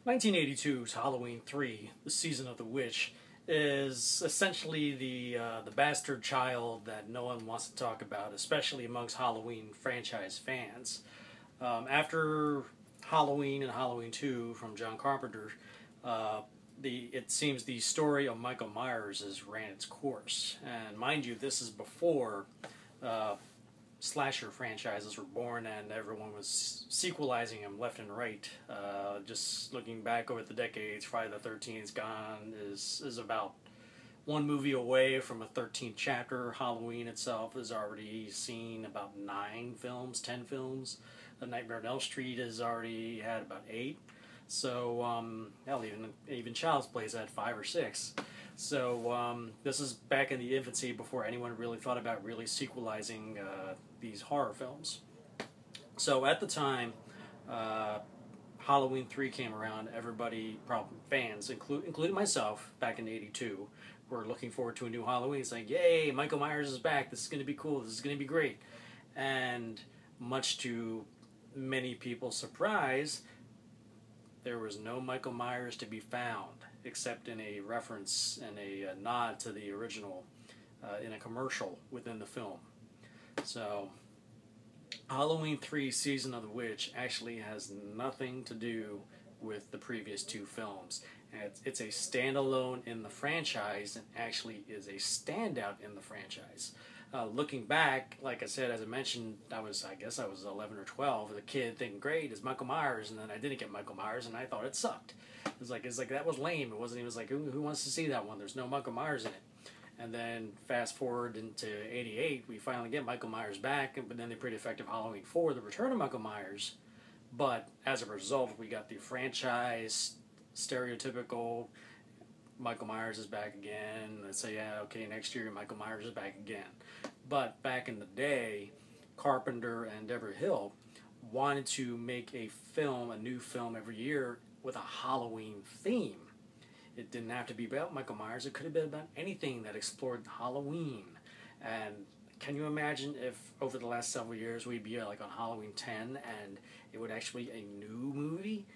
1982's Halloween 3, The Season of the Witch, is essentially the bastard child that no one wants to talk about, especially amongst Halloween franchise fans. After Halloween and Halloween 2 from John Carpenter, it seems the story of Michael Myers has ran its course. And mind you, this is before slasher franchises were born and everyone was sequelizing them left and right. Just looking back over the decades, Friday the 13th's gone is about one movie away from a 13th chapter. Halloween itself has already seen about 9 films, 10 films. The Nightmare on Elm Street has already had about 8. So, hell, even Child's Play's had 5 or 6. So this is back in the infancy before anyone really thought about really sequelizing these horror films. So at the time, Halloween 3 came around, everybody, fans, including myself, back in '82, were looking forward to a new Halloween. It's like, yay, Michael Myers is back, this is going to be cool, this is going to be great. And much to many people's surprise, there was no Michael Myers to be found, except in a reference and a nod to the original in a commercial within the film. So, Halloween 3 Season of the Witch actually has nothing to do with the previous 2 films. And it's a standalone in the franchise and actually is a standout in the franchise. Looking back, like I said, as I mentioned, I guess I was 11 or 12, as a kid thinking, great, it's Michael Myers, and then I didn't get Michael Myers, and I thought it sucked. It's like that was lame. It wasn't. It was like, who wants to see that one? There's no Michael Myers in it. And then fast forward into '88, we finally get Michael Myers back, but then the pretty effective Halloween 4, the return of Michael Myers. But as a result, we got the franchise stereotypical. Michael Myers is back again. Let's say, yeah, okay, next year Michael Myers is back again. But back in the day, Carpenter and Deborah Hill wanted to make a new film every year with a Halloween theme. It didn't have to be about Michael Myers. It could have been about anything that explored Halloween. And can you imagine if over the last several years we'd be like on Halloween 10 and it would actually be a new movie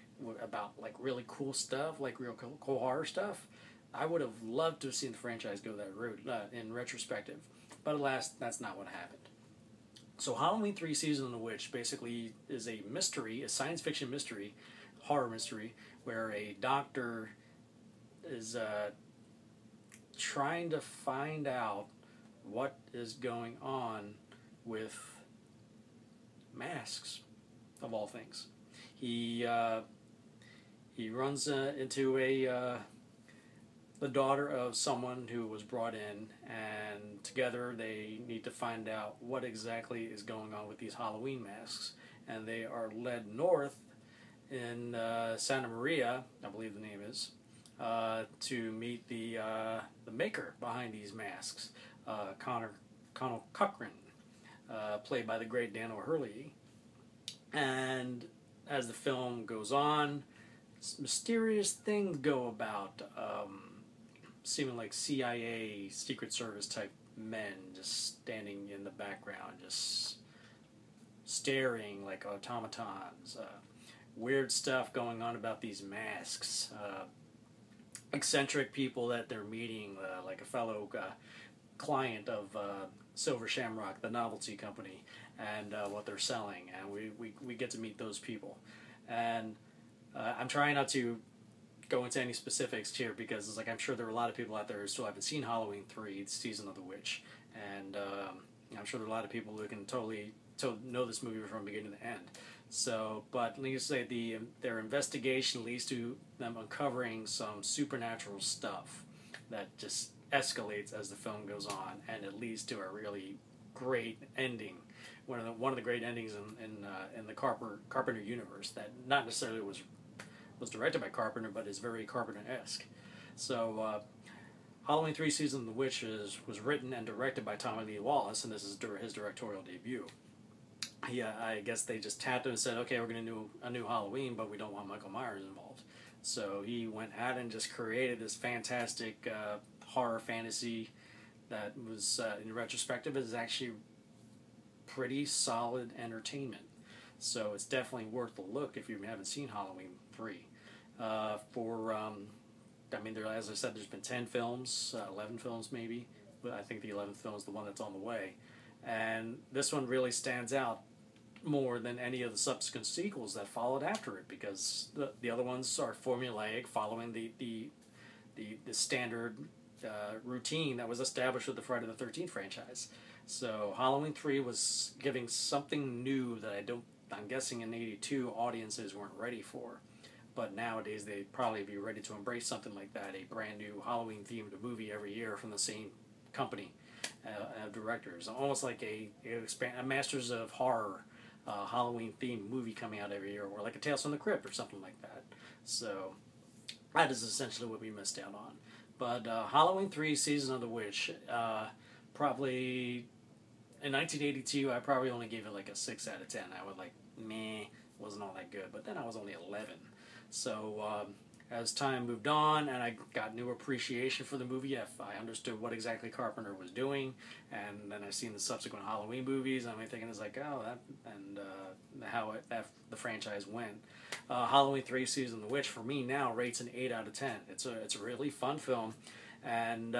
about like really cool stuff, like real cool horror stuff? I would have loved to have seen the franchise go that route in retrospective. But alas, that's not what happened. So Halloween 3 Season of the Witch basically is a mystery, a science fiction mystery, horror mystery, where a doctor is trying to find out what is going on with masks, of all things. He runs into the daughter of someone who was brought in, and together they need to find out what exactly is going on with these Halloween masks. And they are led north in Santa Maria, I believe the name is, to meet the maker behind these masks, Connell Cochran, played by the great Dan O'Hurley. And as the film goes on, mysterious things go about, seeming like CIA, Secret Service type men just standing in the background, just staring like automatons. Weird stuff going on about these masks. Eccentric people that they're meeting, like a fellow client of Silver Shamrock, the novelty company, and what they're selling. And we get to meet those people. And I'm trying not to go into any specifics here because it's like I'm sure there are a lot of people out there who still haven't seen Halloween 3, the Season of the Witch, and I'm sure there are a lot of people who can totally know this movie from beginning to end. So, but let me say their investigation leads to them uncovering some supernatural stuff that just escalates as the film goes on, and it leads to a really great ending. One of the great endings in the Carpenter universe that not necessarily was directed by Carpenter, but is very Carpenter-esque. So, Halloween 3 Season of the Witch was written and directed by Tommy Lee Wallace, and this is his directorial debut. I guess they just tapped him and said, okay, we're going to do a new Halloween, but we don't want Michael Myers involved. So he went out and just created this fantastic horror fantasy that was, in retrospective, is actually pretty solid entertainment. So it's definitely worth the look if you haven't seen Halloween 3. I mean, as I said, there's been 10 films, 11 films maybe, but I think the 11th film is the one that's on the way. And this one really stands out more than any of the subsequent sequels that followed after it, because the other ones are formulaic, following the standard routine that was established with the Friday the 13th franchise. So Halloween 3 was giving something new that I'm guessing in '82 audiences weren't ready for. But nowadays they'd probably be ready to embrace something like that, a brand new Halloween themed movie every year from the same company of directors. Almost like a Masters of Horror Halloween themed movie coming out every year, or like a Tales from the Crypt or something like that. So that is essentially what we missed out on. But Halloween 3 Season of the Witch, probably in 1982, I probably only gave it like a 6 out of 10. I was like, meh, wasn't all that good. But then I was only 11. So as time moved on and I got new appreciation for the movie, I understood what exactly Carpenter was doing, and then I've seen the subsequent Halloween movies, and I'm thinking it's like, oh, that, and how the franchise went. Halloween 3 Season of the Witch, for me now, rates an 8 out of 10. It's a really fun film, and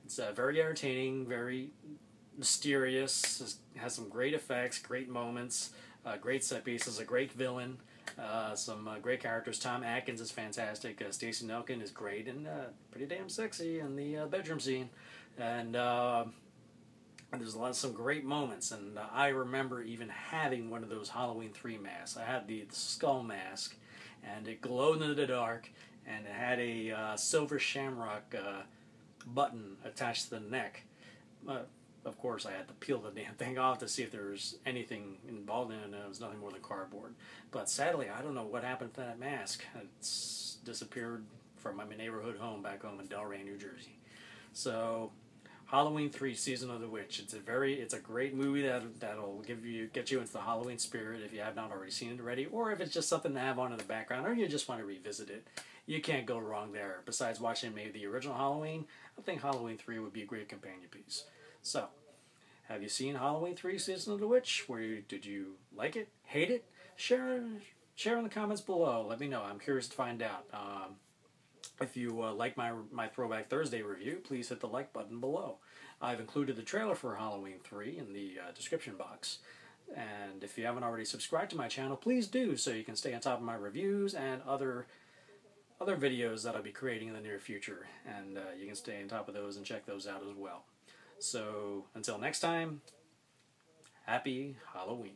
it's very entertaining, very mysterious, has some great effects, great moments, great set pieces, a great villain, some great characters. Tom Atkins is fantastic. Stacey Nelkin is great and pretty damn sexy in the bedroom scene. And there's some great moments. And I remember even having one of those Halloween 3 masks. I had the skull mask, and it glowed in the dark, and it had a silver shamrock button attached to the neck. Of course, I had to peel the damn thing off to see if there was anything involved in it, and it was nothing more than cardboard. But sadly, I don't know what happened to that mask. It's disappeared from my neighborhood home back home in Delray, New Jersey. So, Halloween 3 Season of the Witch. It's a great movie that'll get you into the Halloween spirit if you have not already seen it already, or if it's just something to have on in the background, or you just want to revisit it. You can't go wrong there. Besides watching maybe the original Halloween, I think Halloween 3 would be a great companion piece. So, have you seen Halloween 3 Season of the Witch? Did you like it? Hate it? Share in the comments below. Let me know. I'm curious to find out. If you like my Throwback Thursday review, please hit the like button below. I've included the trailer for Halloween 3 in the description box. And if you haven't already subscribed to my channel, please do, so you can stay on top of my reviews and other videos that I'll be creating in the near future. And you can stay on top of those and check those out as well. So, until next time, happy Halloween.